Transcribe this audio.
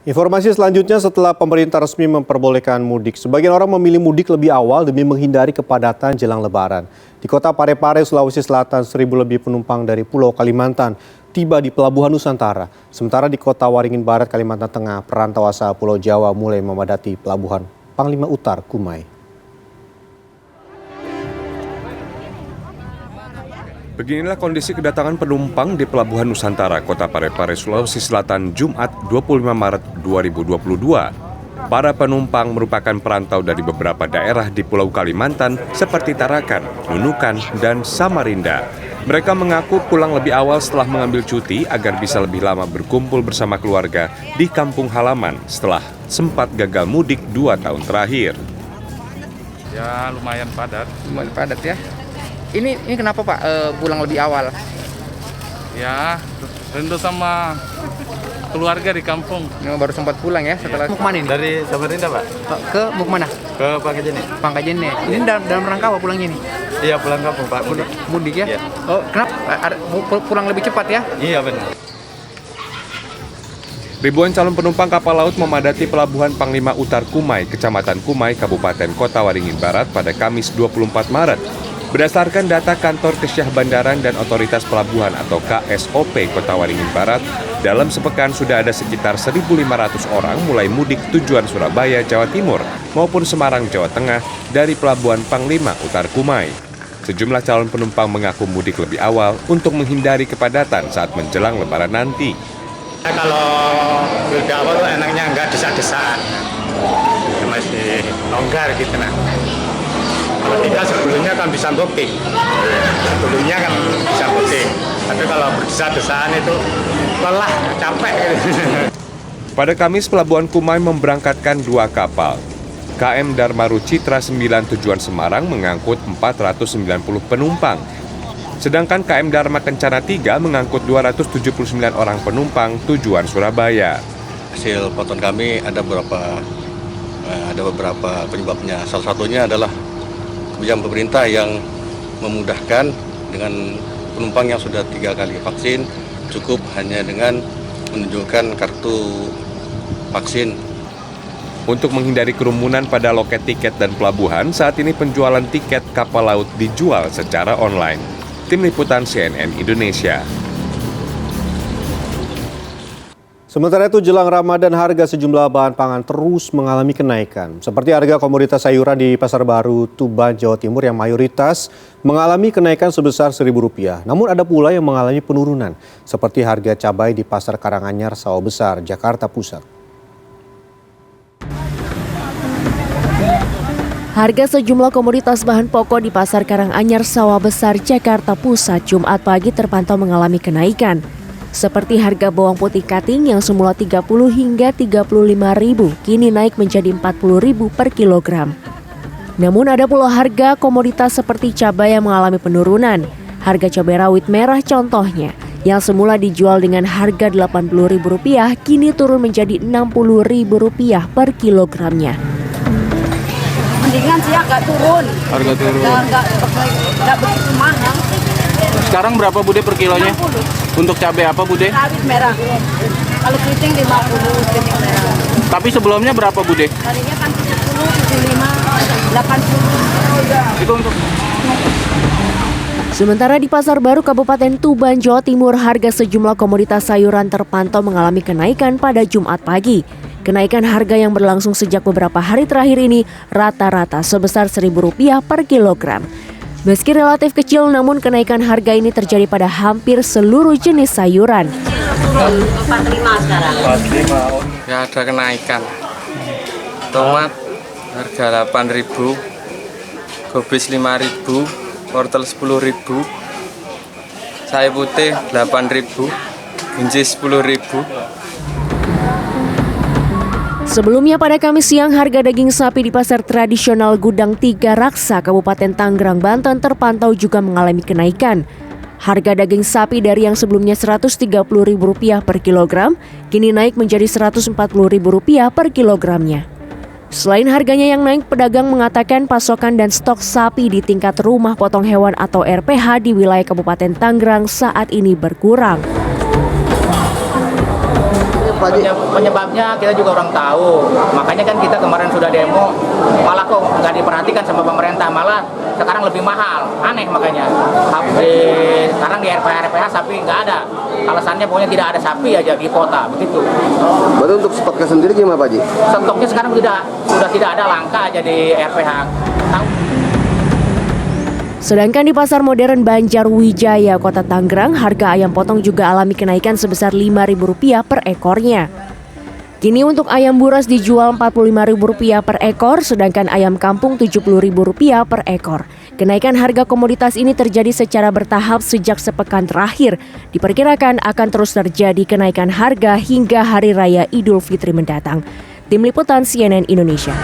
Informasi selanjutnya setelah pemerintah resmi memperbolehkan mudik. Sebagian orang memilih mudik lebih awal demi menghindari kepadatan jelang Lebaran. Di kota Parepare, Sulawesi Selatan, 1.000 lebih penumpang dari Pulau Kalimantan tiba di Pelabuhan Nusantara. Sementara di kota Waringin Barat, Kalimantan Tengah, perantau asal Pulau Jawa mulai memadati Pelabuhan Panglima Utar Kumai. Beginilah kondisi kedatangan penumpang di Pelabuhan Nusantara, Kota Parepare, Sulawesi Selatan, Jumat 25 Maret 2022. Para penumpang merupakan perantau dari beberapa daerah di Pulau Kalimantan seperti Tarakan, Nunukan, dan Samarinda. Mereka mengaku pulang lebih awal setelah mengambil cuti agar bisa lebih lama berkumpul bersama keluarga di kampung halaman setelah sempat gagal mudik 2 tahun terakhir. Ya lumayan padat. Lumayan padat ya. Ini kenapa Pak pulang lebih awal? Ya rindu sama keluarga di kampung. Baru sempat pulang ya setelah. Mau kemana ini? Dari Samarinda Pak. Ke mau kemana? Ke Pangkajene. Pangkajene. Ini dalam rangka apa pulangnya ini? Iya pulang kampung Pak. Mudik ya? Iya. Oh kenapa? Pulang lebih cepat ya? Iya benar. Ribuan calon penumpang kapal laut memadati Pelabuhan Panglima Utar Kumai, Kecamatan Kumai, Kabupaten Kota Waringin Barat pada Kamis 24 Maret. Berdasarkan data Kantor Kesyah Bandaran dan Otoritas Pelabuhan atau KSOP Kota Waringin Barat, dalam sepekan sudah ada sekitar 1.500 orang mulai mudik tujuan Surabaya, Jawa Timur maupun Semarang, Jawa Tengah dari Pelabuhan Panglima Utar Kumai. Sejumlah calon penumpang mengaku mudik lebih awal untuk menghindari kepadatan saat menjelang Lebaran nanti. Kalau lebih awal tuh enaknya nggak desak-desakan, masih longgar gitu nah. Kalau tidak sebelumnya kan bisa booking, tapi kalau berdesak-desakan itu lelah, capek gitu. Pada Kamis, Pelabuhan Kumai memberangkatkan 2 kapal. KM Dharma Rucitra 9 tujuan Semarang mengangkut 490 penumpang. Sedangkan KM Dharma Kencana 3 mengangkut 279 orang penumpang tujuan Surabaya. Hasil pantauan kami ada beberapa penyebabnya. Salah satunya adalah kebijakan pemerintah yang memudahkan dengan penumpang yang sudah 3 kali vaksin, cukup hanya dengan menunjukkan kartu vaksin. Untuk menghindari kerumunan pada loket tiket dan pelabuhan, saat ini penjualan tiket kapal laut dijual secara online. Tim Liputan CNN Indonesia. Sementara itu jelang Ramadan harga sejumlah bahan pangan terus mengalami kenaikan. Seperti harga komoditas sayuran di Pasar Baru Tuban, Jawa Timur yang mayoritas mengalami kenaikan sebesar Rp1.000. Namun ada pula yang mengalami penurunan. Seperti harga cabai di Pasar Karanganyar, Sawah Besar, Jakarta Pusat. Harga sejumlah komoditas bahan pokok di Pasar Karanganyar, Sawah Besar, Jakarta Pusat Jumat pagi terpantau mengalami kenaikan. Seperti harga bawang putih cutting yang semula Rp30 hingga Rp35.000 kini naik menjadi Rp40.000 per kilogram. Namun ada pula harga komoditas seperti cabai yang mengalami penurunan. Harga cabai rawit merah contohnya yang semula dijual dengan harga Rp80.000 kini turun menjadi Rp60.000 per kilogramnya. Mendingan sih agak turun. Harga turun. Nggak begitu mahal. Sekarang berapa Bude per kilonya? 60. Untuk cabai apa Bude? Rawit merah. Kalau keriting 50, keriting merah. Tapi sebelumnya berapa Bude? Tadinya kan 70, 75, 80. Itu untuk Sementara di Pasar Baru Kabupaten Tuban, Jawa Timur, harga sejumlah komoditas sayuran terpantau mengalami kenaikan pada Jumat pagi. Kenaikan harga yang berlangsung sejak beberapa hari terakhir ini rata-rata sebesar Rp1.000 per kilogram. Meski relatif kecil, namun kenaikan harga ini terjadi pada hampir seluruh jenis sayuran. 45 sekarang. 45. Ya ada kenaikan. Tomat harga Rp8.000, gobis Rp5.000, wortel Rp10.000, sayur putih Rp8.000, buncis Rp10.000. Sebelumnya pada Kamis siang, harga daging sapi di pasar tradisional Gudang Tiga Raksa, Kabupaten Tangerang, Banten terpantau juga mengalami kenaikan. Harga daging sapi dari yang sebelumnya Rp130.000 per kilogram, kini naik menjadi Rp140.000 per kilogramnya. Selain harganya yang naik, pedagang mengatakan pasokan dan stok sapi di tingkat rumah potong hewan atau RPH di wilayah Kabupaten Tangerang saat ini berkurang. Pak Haji? Penyebabnya kita juga orang tahu. Makanya kan kita kemarin sudah demo, malah kok nggak diperhatikan sama pemerintah, malah sekarang lebih mahal. Aneh makanya. Sekarang di RPH sapi nggak ada. Alasannya pokoknya tidak ada sapi aja di kota, begitu. Berarti untuk stoknya sendiri gimana Pak Haji? Stoknya sekarang sudah tidak ada, langka aja di RPH. Sedangkan di Pasar Modern Banjarwijaya, Kota Tangerang, harga ayam potong juga alami kenaikan sebesar Rp5.000 per ekornya. Kini untuk ayam buras dijual Rp45.000 per ekor, sedangkan ayam kampung Rp70.000 per ekor. Kenaikan harga komoditas ini terjadi secara bertahap sejak sepekan terakhir. Diperkirakan akan terus terjadi kenaikan harga hingga Hari Raya Idul Fitri mendatang. Tim Liputan CNN Indonesia.